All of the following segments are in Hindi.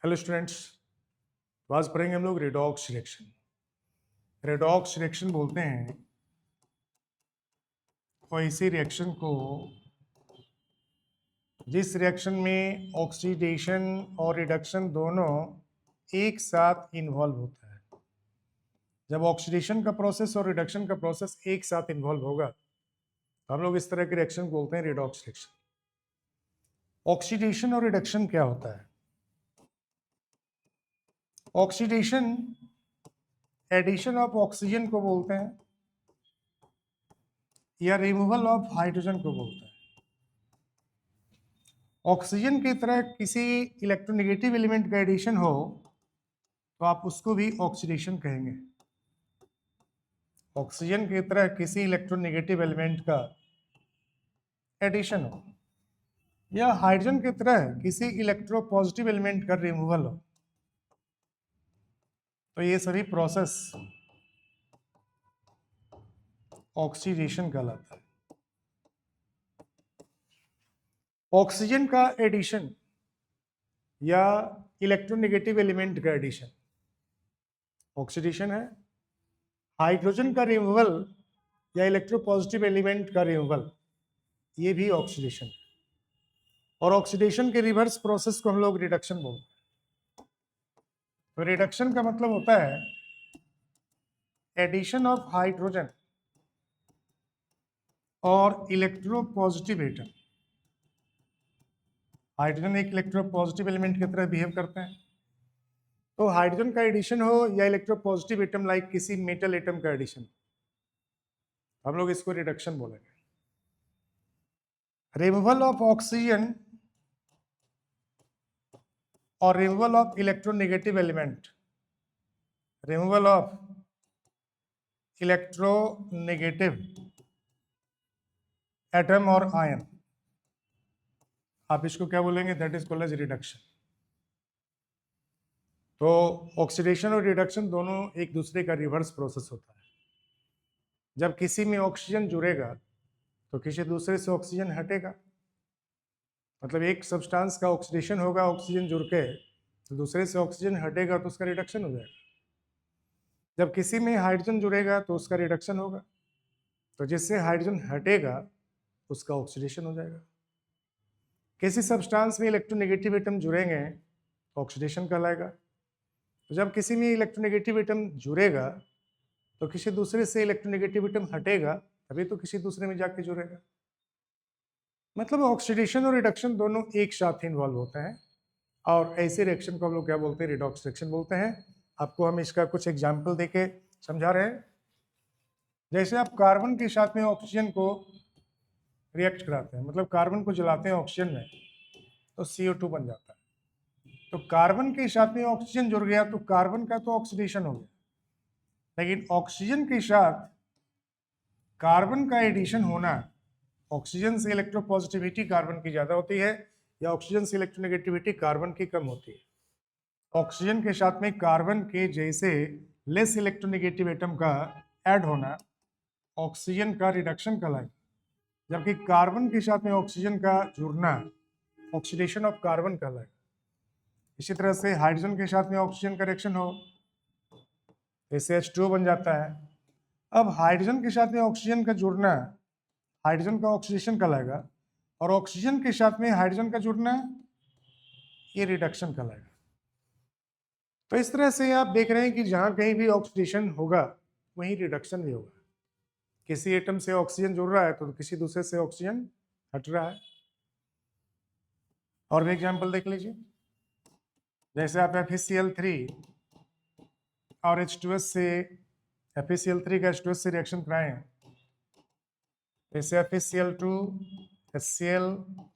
हेलो स्टूडेंट्स, तो आज पढ़ेंगे हम लोग रेडॉक्स रिएक्शन। रेडॉक्स रिएक्शन बोलते हैं और इसी रिएक्शन को जिस रिएक्शन में ऑक्सीडेशन और रिडक्शन दोनों एक साथ इन्वॉल्व होता है। जब ऑक्सीडेशन का प्रोसेस और रिडक्शन का प्रोसेस एक साथ इन्वॉल्व होगा तो हम लोग इस तरह के रिएक्शन को बोलते हैं रेडॉक्स रिएक्शन। ऑक्सीडेशन और रिडक्शन क्या होता है? ऑक्सीडेशन एडिशन ऑफ ऑक्सीजन को बोलते हैं या रिमूवल ऑफ हाइड्रोजन को बोलते हैं। ऑक्सीजन की तरह किसी इलेक्ट्रोनेगेटिव एलिमेंट का एडिशन हो तो आप उसको भी ऑक्सीडेशन कहेंगे। ऑक्सीजन की तरह किसी इलेक्ट्रोनेगेटिव एलिमेंट का एडिशन हो या हाइड्रोजन की तरह किसी इलेक्ट्रोपॉजिटिव एलिमेंट का रिमूवल हो तो ये सभी प्रोसेस ऑक्सीडेशन कहलाता है। ऑक्सीजन का एडिशन या इलेक्ट्रोनेगेटिव एलिमेंट का एडिशन ऑक्सीडेशन है। हाइड्रोजन का रिमूवल या इलेक्ट्रोपॉजिटिव एलिमेंट का रिमूवल ये भी ऑक्सीडेशन है। और ऑक्सीडेशन के रिवर्स प्रोसेस को हम लोग रिडक्शन बोलते हैं। तो रिडक्शन का मतलब होता है एडिशन ऑफ हाइड्रोजन और इलेक्ट्रोपॉजिटिव एटम। हाइड्रोजन एक इलेक्ट्रोपॉजिटिव एलिमेंट की तरह बिहेव करते हैं, तो हाइड्रोजन का एडिशन हो या इलेक्ट्रोपॉजिटिव एटम लाइक किसी मेटल एटम का एडिशन, हम लोग इसको रिडक्शन बोलेंगे। रिमूवल ऑफ ऑक्सीजन और removal of electronegative element, removal of electronegative atom और आयन, आप इसको क्या बोलेंगे? That is called as reduction. तो ऑक्सीडेशन और रिडक्शन दोनों एक दूसरे का रिवर्स प्रोसेस होता है। जब किसी में ऑक्सीजन जुड़ेगा तो किसी दूसरे से ऑक्सीजन हटेगा, मतलब एक सब्सटेंस का ऑक्सीडेशन होगा ऑक्सीजन जुड़ के, तो दूसरे से ऑक्सीजन हटेगा तो उसका रिडक्शन हो जाएगा। जब किसी में हाइड्रोजन जुड़ेगा तो उसका रिडक्शन होगा, तो जिससे हाइड्रोजन हटेगा उसका ऑक्सीडेशन हो जाएगा। किसी सब्सटेंस में इलेक्ट्रोनेगेटिव एटम जुड़ेंगे तो ऑक्सीडेशन कहलाएगा। तो जब किसी में इलेक्ट्रोनेगेटिव एटम जुड़ेगा तो किसी दूसरे से इलेक्ट्रोनेगेटिव एटम हटेगा, तभी तो किसी दूसरे में जाके जुड़ेगा। मतलब ऑक्सीडेशन और रिडक्शन दोनों एक साथ इन्वॉल्व होते हैं, और ऐसे रिएक्शन को हम लोग क्या बोलते हैं? रिडॉक्स रिएक्शन बोलते हैं। आपको हम इसका कुछ एग्जाम्पल देके समझा रहे हैं। जैसे आप कार्बन के साथ में ऑक्सीजन को रिएक्ट कराते हैं, मतलब कार्बन को जलाते हैं ऑक्सीजन में, तो CO2 बन जाता है। तो कार्बन के साथ में ऑक्सीजन जुड़ गया तो कार्बन का तो ऑक्सीडेशन हो गया, लेकिन ऑक्सीजन के साथ कार्बन का एडिशन होना, ऑक्सीजन से इलेक्ट्रोपॉजिटिविटी कार्बन की ज्यादा होती है या ऑक्सीजन से इलेक्ट्रोनेगेटिविटी कार्बन की कम होती है। ऑक्सीजन के साथ में कार्बन के जैसे लेस इलेक्ट्रोनेगेटिव एटम का ऐड होना ऑक्सीजन का रिडक्शन कहलाएगा, जबकि कार्बन के साथ में ऑक्सीजन का जुड़ना ऑक्सीडेशन ऑफ कार्बन कहलाएगा। इसी तरह से हाइड्रोजन के साथ में ऑक्सीजन का रिएक्शन हो, जैसे H2O बन जाता है। अब हाइड्रोजन के साथ में ऑक्सीजन का जुड़ना हाइड्रोजन का ऑक्सीडेशन कहलाएगा, और ऑक्सीजन के साथ में हाइड्रोजन का जुड़ना ये रिडक्शन कहलाएगा। तो इस तरह से आप देख रहे हैं कि जहां कहीं भी ऑक्सीडेशन होगा वहीं रिडक्शन भी होगा। किसी एटम से ऑक्सीजन जुड़ रहा है तो किसी दूसरे से ऑक्सीजन हट रहा है। और भी एग्जाम्पल देख लीजिए, जैसे आप FeCl3 और H2S से FeCl3 का H2S से रिएक्शन कराएं, जैसे FeCl2 HCl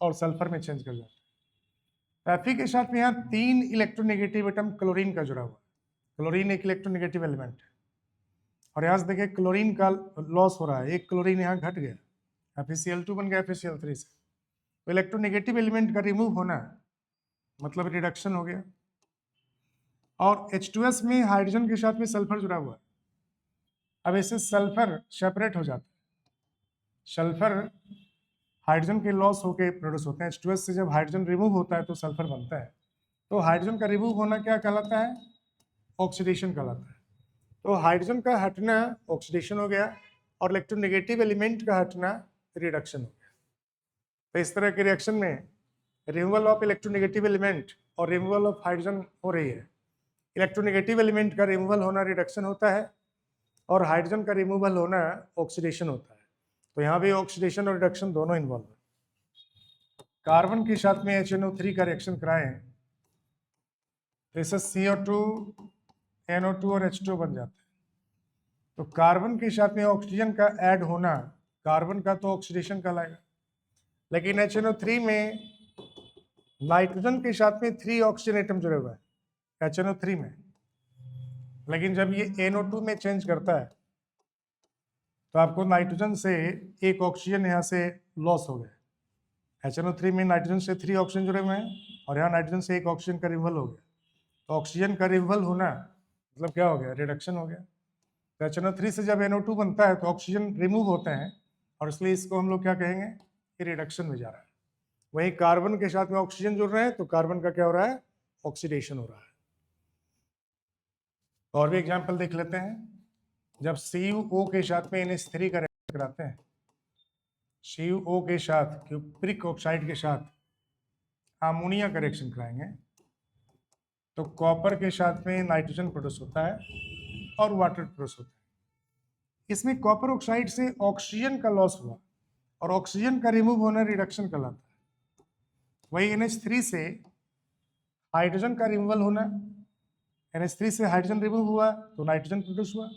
और सल्फर में चेंज कर जाता है। Fe के साथ में यहाँ 3 इलेक्ट्रोनेगेटिव एटम क्लोरीन का जुड़ा हुआ है। क्लोरीन एक इलेक्ट्रोनेगेटिव एलिमेंट है, और यहाँ से देखिए क्लोरीन का लॉस हो रहा है, एक क्लोरीन यहाँ घट गया, FeCl2 बन गया FeCl3 से। तो इलेक्ट्रोनेगेटिव एलिमेंट का रिमूव होना मतलब रिडक्शन हो गया। और H2S में हाइड्रोजन के साथ में सल्फर जुड़ा हुआ है, अब इससे सल्फर सेपरेट हो जाता है। सल्फर हाइड्रोजन के लॉस होकर प्रोड्यूस होते हैं। H2S से जब हाइड्रोजन रिमूव होता है तो सल्फर बनता है, तो हाइड्रोजन का रिमूव होना क्या कहलाता है? ऑक्सीडेशन कहलाता है। तो हाइड्रोजन का हटना ऑक्सीडेशन हो गया और इलेक्ट्रोनेगेटिव एलिमेंट का हटना रिडक्शन हो गया। तो इस तरह के रिएक्शन में रिमूवल ऑफ इलेक्ट्रोनेगेटिव एलिमेंट और रिमूवल ऑफ हाइड्रोजन हो रही है। इलेक्ट्रोनेगेटिव एलिमेंट का रिमूवल होना रिडक्शन होता है और हाइड्रोजन का रिमूवल होना ऑक्सीडेशन होता है। तो यहाँ भी ऑक्सीडेशन और रिडक्शन दोनों इन्वॉल्व है। कार्बन के साथ में HNO3 का रिएक्शन कराएं तो इससे CO2, NO2 और H2 बन जाता है। तो कार्बन के साथ में ऑक्सीजन का ऐड होना कार्बन का तो ऑक्सीडेशन कहलाएगा, लेकिन HNO3 में नाइट्रोजन के साथ में 3 ऑक्सीजन एटम जुड़े हुए हैं HNO3 में, लेकिन जब ये NO2 में चेंज करता है तो आपको नाइट्रोजन से एक ऑक्सीजन यहाँ से लॉस हो गया। HNO3 में नाइट्रोजन से 3 ऑक्सीजन जुड़े हुए हैं और यहाँ नाइट्रोजन से एक ऑक्सीजन का रिमूवल हो गया। तो ऑक्सीजन का रिमूवल होना मतलब क्या हो गया? रिडक्शन हो गया। तो HNO3 से जब NO2 बनता है तो ऑक्सीजन रिमूव होते हैं और इसलिए इसको हम लोग क्या कहेंगे कि रिडक्शन में जा रहा है। वहीं कार्बन के साथ में ऑक्सीजन जुड़ रहे हैं तो कार्बन का क्या हो रहा है? ऑक्सीडेशन हो रहा है। और भी एग्जाम्पल देख लेते हैं। जब CuO के साथ में NH3 का रिएक्शन कराते हैं, CuO के साथ क्यूप्रिक ऑक्साइड के साथ अमोनिया का रिएक्शन कराएंगे तो कॉपर के साथ में नाइट्रोजन प्रोड्यूस होता है और वाटर प्रोड्यूस होता है। इसमें कॉपर ऑक्साइड से ऑक्सीजन का लॉस हुआ और ऑक्सीजन का रिमूव होना रिडक्शन कहलाता है। वही NH3 से हाइड्रोजन का रिमूवल होना, NH3 से हाइड्रोजन रिमूव हुआ तो नाइट्रोजन प्रोड्यूस हुआ,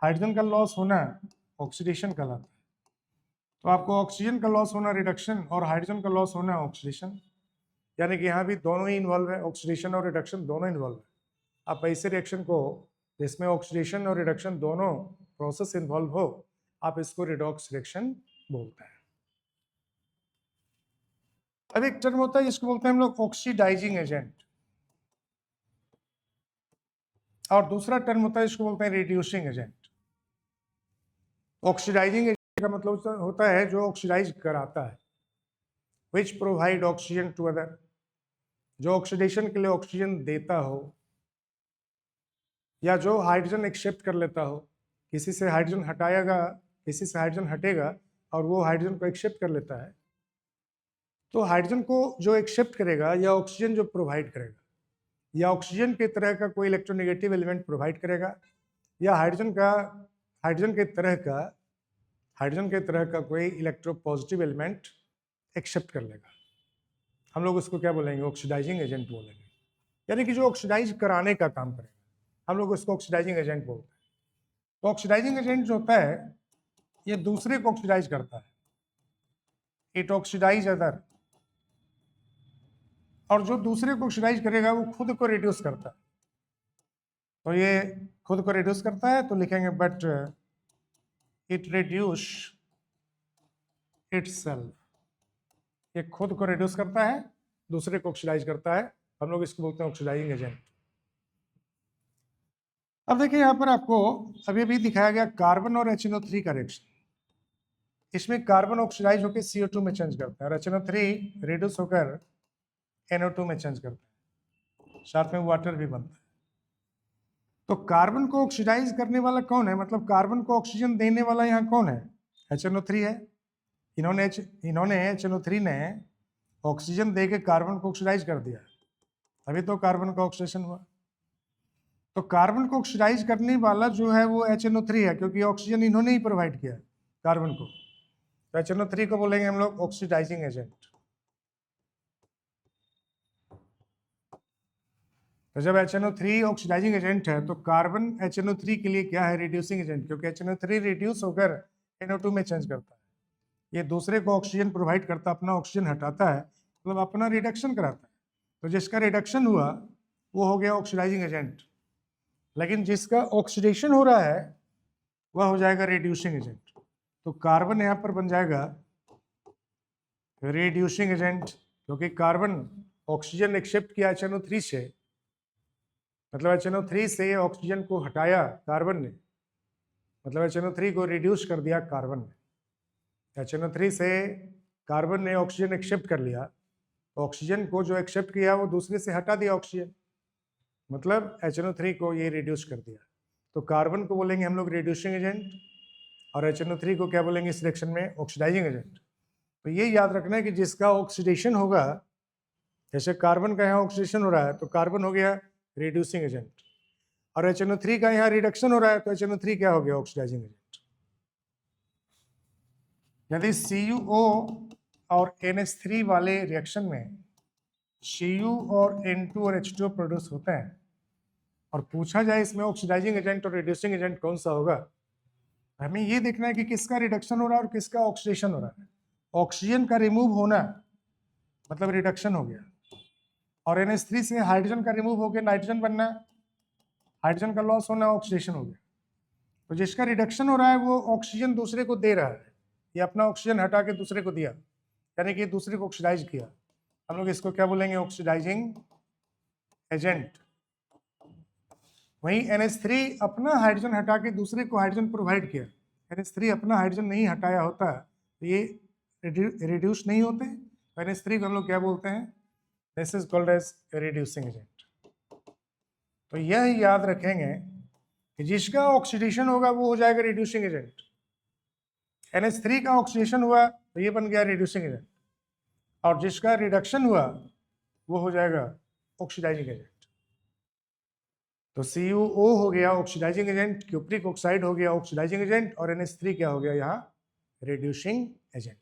हाइड्रोजन का लॉस होना ऑक्सीडेशन कहलाता है। तो आपको ऑक्सीजन का लॉस होना रिडक्शन और हाइड्रोजन का लॉस होना ऑक्सीडेशन, यानी कि यहाँ भी दोनों ही इन्वॉल्व है, ऑक्सीडेशन और रिडक्शन दोनों इन्वॉल्व है। आप ऐसे रिएक्शन को जिसमें ऑक्सीडेशन और रिडक्शन दोनों प्रोसेस इन्वॉल्व हो, आप इसको रिडॉक्स रिएक्शन बोलते हैं। अब एक टर्म होता है जिसको बोलते हैं हम लोग ऑक्सीडाइजिंग एजेंट, और दूसरा टर्म होता है जिसको बोलते हैं रिड्यूसिंग एजेंट। ऑक्सीडाइजिंग एजेंट का मतलब होता है जो ऑक्सीडाइज कराता है, which provide oxygen to other, जो ऑक्सीडेशन के लिए ऑक्सीजन देता हो या जो हाइड्रोजन एक्सेप्ट कर लेता हो। किसी से हाइड्रोजन हटाएगा, किसी से हाइड्रोजन हटेगा और वो हाइड्रोजन को एक्सेप्ट कर लेता है। तो हाइड्रोजन को जो एक्सेप्ट करेगा या ऑक्सीजन जो प्रोवाइड करेगा, या ऑक्सीजन के तरह का कोई इलेक्ट्रोनेगेटिव एलिमेंट प्रोवाइड करेगा, या हाइड्रोजन के तरह का कोई इलेक्ट्रोपॉजिटिव एलिमेंट एक्सेप्ट कर लेगा। हम लोग उसको क्या बोलेंगे? ऑक्सीडाइजिंग एजेंट बोलेंगे, यानी कि जो ऑक्सीडाइज कराने का काम करेगा, हम लोग उसको ऑक्सीडाइजिंग एजेंट बोलते हैं। तो ऑक्सीडाइजिंग एजेंट जो होता है ये दूसरे को ऑक्सीडाइज करता है, इट ऑक्सीडाइज अदर, और जो दूसरे को ऑक्सीडाइज करेगा वो खुद को रिड्यूस करता है। तो ये खुद को रिड्यूस करता है तो लिखेंगे बट इट रिड्यूस इटसेल्फ, ये खुद को रिड्यूस करता है, दूसरे को ऑक्सीडाइज करता है, हम लोग इसको बोलते हैं ऑक्सीडाइजिंग एजेंट। अब देखिए यहाँ पर आपको अभी भी दिखाया गया कार्बन और HNO3 का रिएक्शन। इसमें कार्बन ऑक्सीडाइज होकर CO2 में चेंज करता है और HNO3 रिड्यूस होकर NO2 में चेंज करता है, साथ में वाटर भी बनता है। तो कार्बन को ऑक्सीडाइज करने वाला कौन है? मतलब कार्बन को ऑक्सीजन देने वाला यहाँ कौन है? HNO3 है। इन्होंने HNO3 ने ऑक्सीजन दे के कार्बन को ऑक्सीडाइज कर दिया, अभी तो कार्बन का ऑक्सीडेशन हुआ। तो कार्बन को ऑक्सीडाइज करने वाला जो है वो HNO3 है, क्योंकि ऑक्सीजन इन्होंने ही प्रोवाइड किया कार्बन को। तो HNO3 को बोलेंगे हम लोग ऑक्सीडाइजिंग एजेंट। तो जब HNO3 ऑक्सीडाइजिंग एजेंट है तो कार्बन HNO3 के लिए क्या है? रिड्यूसिंग एजेंट, क्योंकि HNO3 रिड्यूस होकर NO2 में चेंज करता है। ये दूसरे को ऑक्सीजन प्रोवाइड करता, अपना ऑक्सीजन हटाता है, मतलब अपना रिडक्शन कराता है। तो जिसका रिडक्शन हुआ वो हो गया ऑक्सीडाइजिंग एजेंट, लेकिन जिसका ऑक्सीडेशन हो रहा है वह हो जाएगा रिड्यूसिंग एजेंट। तो कार्बन यहाँ पर बन जाएगा रिड्यूसिंग एजेंट, क्योंकि कार्बन ऑक्सीजन एक्सेप्ट किया HNO3 से, मतलब HNO3 से ऑक्सीजन को हटाया कार्बन ने, मतलब HNO3 को रिड्यूस कर दिया कार्बन ने। HNO3 से कार्बन ने ऑक्सीजन एक्सेप्ट कर लिया, ऑक्सीजन को जो एक्सेप्ट किया वो दूसरे से हटा दिया ऑक्सीजन, मतलब HNO3 को ये रिड्यूस कर दिया। तो कार्बन को बोलेंगे हम लोग रिड्यूसिंग एजेंट और HNO3 को क्या बोलेंगे इस रिएक्शन में, ऑक्सीडाइजिंग एजेंट। तो ये याद रखना है कि जिसका ऑक्सीडेशन होगा, जैसे कार्बन का यहाँ ऑक्सीडेशन हो रहा है तो कार्बन हो गया रिड्यूसिंग एजेंट, और HNO3 का यहाँ रिडक्शन हो रहा है तो HNO3 क्या हो गया, ऑक्सीडाइजिंग एजेंट। यदि CuO और NH3 वाले रिएक्शन में Cu और N2 और H2 प्रोड्यूस होते हैं और पूछा जाए इसमें ऑक्सीडाइजिंग एजेंट और रिड्यूसिंग एजेंट कौन सा होगा, हमें ये देखना है कि किसका रिडक्शन हो रहा है और किसका ऑक्सीडेशन हो रहा है। ऑक्सीजन का रिमूव होना मतलब रिडक्शन हो गया, और NH3 से हाइड्रोजन का रिमूव होकर नाइट्रोजन बनना, हाइड्रोजन का लॉस होना, ऑक्सीडेशन हो गया। तो जिसका रिडक्शन हो रहा है वो ऑक्सीजन दूसरे को दे रहा है, ये अपना ऑक्सीजन हटा के दूसरे को दिया, यानी कि दूसरे को ऑक्सीडाइज किया। हम लोग इसको क्या बोलेंगे, ऑक्सीडाइजिंग एजेंट। वहीं NH3 अपना हाइड्रोजन हटा के दूसरे को हाइड्रोजन प्रोवाइड किया। NH3 अपना हाइड्रोजन नहीं हटाया होता तो ये रिड्यूस नहीं होते, NH3 को हम लोग क्या बोलते हैं, this is called as reducing agent. तो यह याद रखेंगे कि जिसका ऑक्सीडेशन होगा वो हो जाएगा रिड्यूसिंग एजेंट। NH3 का ऑक्सीडेशन हुआ तो ये बन गया रिड्यूसिंग एजेंट, और जिसका रिडक्शन हुआ वो हो जाएगा ऑक्सीडाइजिंग एजेंट। तो CuO हो गया ऑक्सीडाइजिंग एजेंट, क्यूप्रिक ऑक्साइड हो गया ऑक्सीडाइजिंग एजेंट, और NH3 क्या हो गया यहाँ, रिड्यूसिंग एजेंट।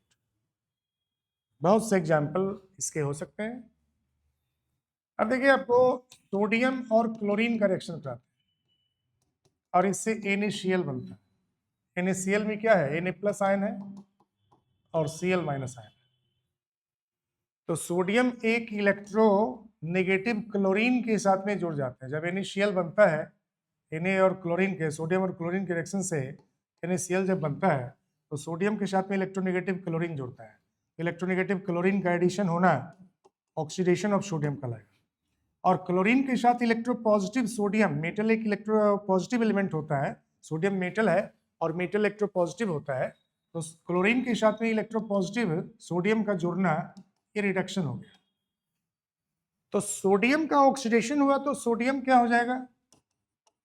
बहुत से एग्जाम्पल इसके हो सकते हैं। अब देखिए आपको सोडियम और क्लोरीन का रिएक्शन कराते हैं और इससे NaCl बनता है। NaCl में क्या है, Na+ आयन है और Cl- आयन है। तो सोडियम एक इलेक्ट्रो नेगेटिव क्लोरीन के साथ में जुड़ जाते हैं। जब NaCl बनता है, Na और क्लोरीन के, सोडियम और क्लोरीन के रिएक्शन से NaCl जब बनता है तो सोडियम के साथ में इलेक्ट्रोनेगेटिव क्लोरीन जुड़ता है। इलेक्ट्रोनेगेटिव क्लोरीन का एडिशन होना ऑक्सीडेशन ऑफ सोडियम कहलाएगा, और क्लोरीन के साथ इलेक्ट्रोपॉजिटिव सोडियम, मेटल एक इलेक्ट्रोपॉजिटिव एलिमेंट होता है, सोडियम मेटल है और मेटल इलेक्ट्रोपॉजिटिव होता है, तो क्लोरीन के साथ में इलेक्ट्रोपॉजिटिव सोडियम का जुड़ना ये रिडक्शन हो गया। तो सोडियम का ऑक्सीडेशन हुआ तो सोडियम क्या हो जाएगा,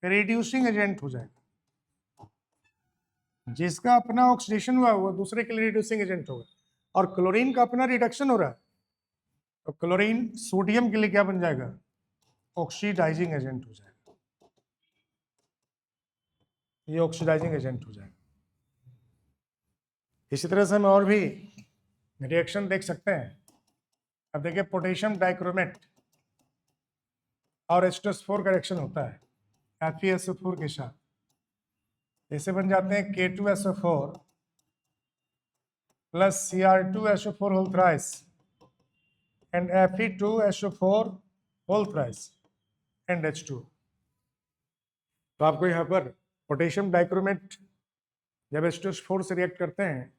रिड्यूसिंग एजेंट हो जाएगा। जिसका अपना ऑक्सीडेशन हुआ वो दूसरे के लिए रिड्यूसिंग एजेंट होगा, और क्लोरीन का अपना रिडक्शन हो रहा है तो क्लोरीन सोडियम के लिए क्या बन जाएगा, ऑक्सीडाइजिंग एजेंट हो जाएगा। ये ऑक्सीडाइजिंग एजेंट हो जाएगा। इसी तरह से हम और भी रिएक्शन देख सकते हैं। अब देखिए पोटेशियम डाइक्रोमेट और H2SO4 का रिएक्शन होता है FeSO4 के साथ, ऐसे बन जाते हैं K2SO4 plus Cr2SO4 whole thrice and Fe2SO4 whole thrice and H2। तो आपको यहाँ पर पोटेशियम डाइक्रोमेट जब H2SO4 से रिएक्ट करते हैं,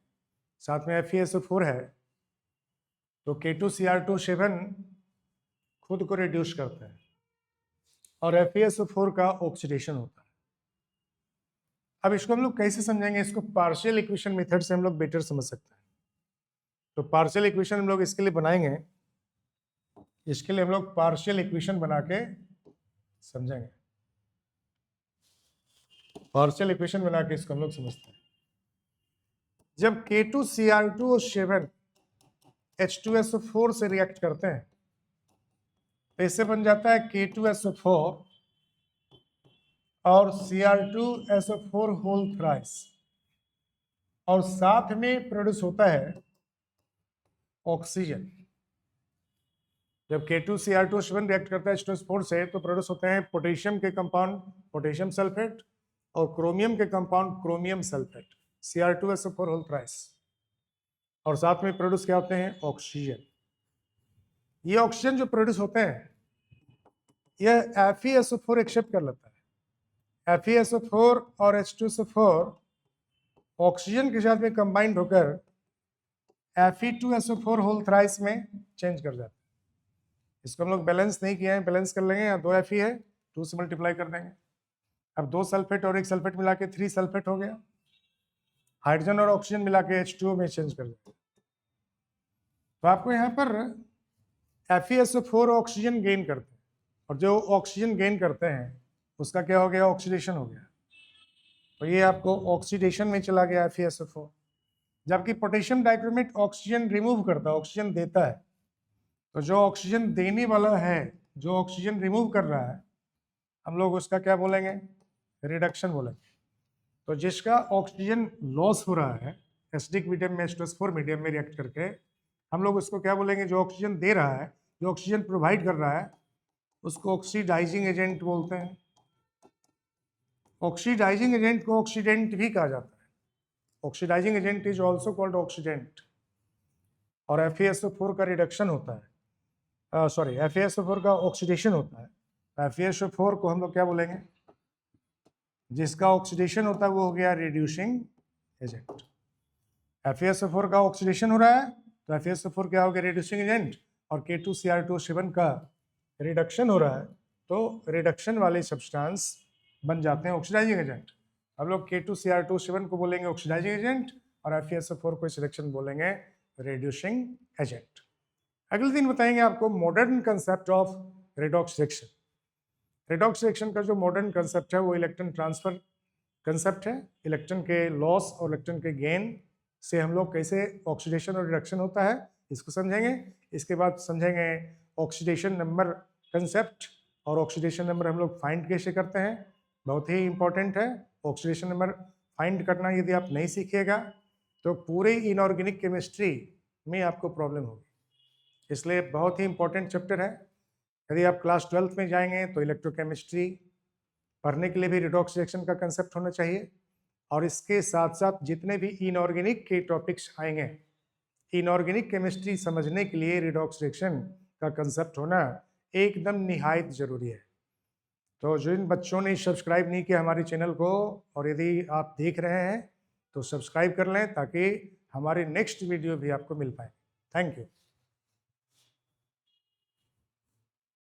साथ में FeSO4 है, तो K2Cr2 खुद को रिड्यूस करता है और FeSO4 का ऑक्सीडेशन होता है। अब इसको हम लोग कैसे समझेंगे, इसको पार्शियल इक्वेशन मेथड से हम लोग बेटर समझ सकते हैं। तो पार्शियल इक्वेशन हम लोग इसके लिए बनाएंगे, इसके लिए हम लोग पार्शियल इक्वेशन बना के समझेंगे। पार्शियल इक्वेशन बना के इसको हम लोग समझते हैं। जब K2Cr2 H2SO4 से रिएक्ट करते हैं तो इससे बन जाता है K2SO4 और Cr2SO4 होल थ्राइस, और साथ में प्रोड्यूस होता है ऑक्सीजन। जब K2Cr2 रिएक्ट करता है H2SO4 से तो प्रोड्यूस होते हैं पोटेशियम के कंपाउंड पोटेशियम सल्फेट और क्रोमियम के compound chromium sulphate Cr2SO4 whole thrice, और साथ में प्रोड्यूस क्या होते हैं, ऑक्सीजन। ये ऑक्सीजन जो प्रोड्यूस होते हैं यह FeSO4 एक्सेप्ट कर लेता है। FeSO4 और H2SO4 ऑक्सीजन के साथ में कंबाइंड होकर Fe2SO4 होल थ्राइस में चेंज कर जाता है। इसको हम लोग बैलेंस नहीं किया है, बैलेंस कर लेंगे। यहाँ 2 Fe है, 2 से मल्टीप्लाई कर देंगे। अब 2 सल्फेट और 1 सल्फेट मिला के 3 सल्फेट हो गया। हाइड्रोजन और ऑक्सीजन मिला के H2O में चेंज कर देंगे। तो आपको यहाँ पर FeSO4 ऑक्सीजन गेन करते हैं, और जो ऑक्सीजन गेन करते हैं उसका क्या हो गया, ऑक्सीडेशन हो गया। तो ये आपको ऑक्सीडेशन में चला गया FeSO4। जबकि पोटेशियम डाइक्रोमेट ऑक्सीजन रिमूव करता है, ऑक्सीजन देता है। तो जो ऑक्सीजन देने वाला है, जो ऑक्सीजन रिमूव कर रहा है, हम लोग उसका क्या बोलेंगे, रिडक्शन बोलेंगे। तो जिसका ऑक्सीजन लॉस हो रहा है एसिडिक मीडियम में, H2SO4 मीडियम में रिएक्ट करके, हम लोग उसको क्या बोलेंगे, जो ऑक्सीजन दे रहा है, जो ऑक्सीजन प्रोवाइड कर रहा है, उसको ऑक्सीडाइजिंग एजेंट बोलते हैं। ऑक्सीडाइजिंग एजेंट को ऑक्सीडेंट भी कहा जाता है। Oxidizing agent is also called oxidant. और FeSO4 का रिडक्शन होता है, सॉरी FeSO4 का ऑक्सीडेशन होता है। FeSO4 को हम लोग क्या बोलेंगे, जिसका ऑक्सीडेशन होता है वो हो गया रिड्यूसिंग एजेंट। FeSO4 का ऑक्सीडेशन हो रहा है तो FeSO4 क्या हो गया, रिड्यूसिंग एजेंट। और K2Cr2O7 का रिडक्शन हो रहा है तो रिडक्शन वाले सब्सटेंस बन जाते हैं ऑक्सीडाइजिंग एजेंट। हम लोग K2Cr2O7 को बोलेंगे ऑक्सीडाइजिंग एजेंट और FeSO4 को इस रिएक्शन बोलेंगे रिड्यूसिंग एजेंट। अगले दिन बताएंगे आपको modern concept of redox reaction. Redox reaction का जो मॉडर्न कंसेप्ट है वो इलेक्ट्रॉन ट्रांसफर कंसेप्ट है। इलेक्ट्रॉन के लॉस और इलेक्ट्रॉन के गेन से हम लोग कैसे ऑक्सीडेशन और रिडक्शन होता है इसको समझेंगे। इसके बाद समझेंगे ऑक्सीडेशन नंबर कंसेप्ट, और ऑक्सीडेशन नंबर हम लोग फाइंड कैसे करते हैं, बहुत ही इंपॉर्टेंट है। ऑक्सीडेशन नंबर फाइंड करना यदि आप नहीं सीखिएगा तो पूरे इनऑर्गेनिक केमिस्ट्री में आपको प्रॉब्लम होगी, इसलिए बहुत ही इंपॉर्टेंट चैप्टर है। यदि आप क्लास 12th में जाएंगे तो इलेक्ट्रोकेमिस्ट्री पढ़ने के लिए भी रिडॉक्स रिएक्शन का कंसेप्ट होना चाहिए, और इसके साथ साथ जितने भी इनऑर्गेनिक के टॉपिक्स आएंगे, इनऑर्गेनिक केमिस्ट्री समझने के लिए रिडॉक्स रिएक्शन का कंसेप्ट होना एकदम निहायत जरूरी है। तो जिन बच्चों ने सब्सक्राइब नहीं किया हमारे चैनल को, और यदि आप देख रहे हैं तो सब्सक्राइब कर लें ताकि हमारे नेक्स्ट वीडियो भी आपको मिल पाए। Thank you.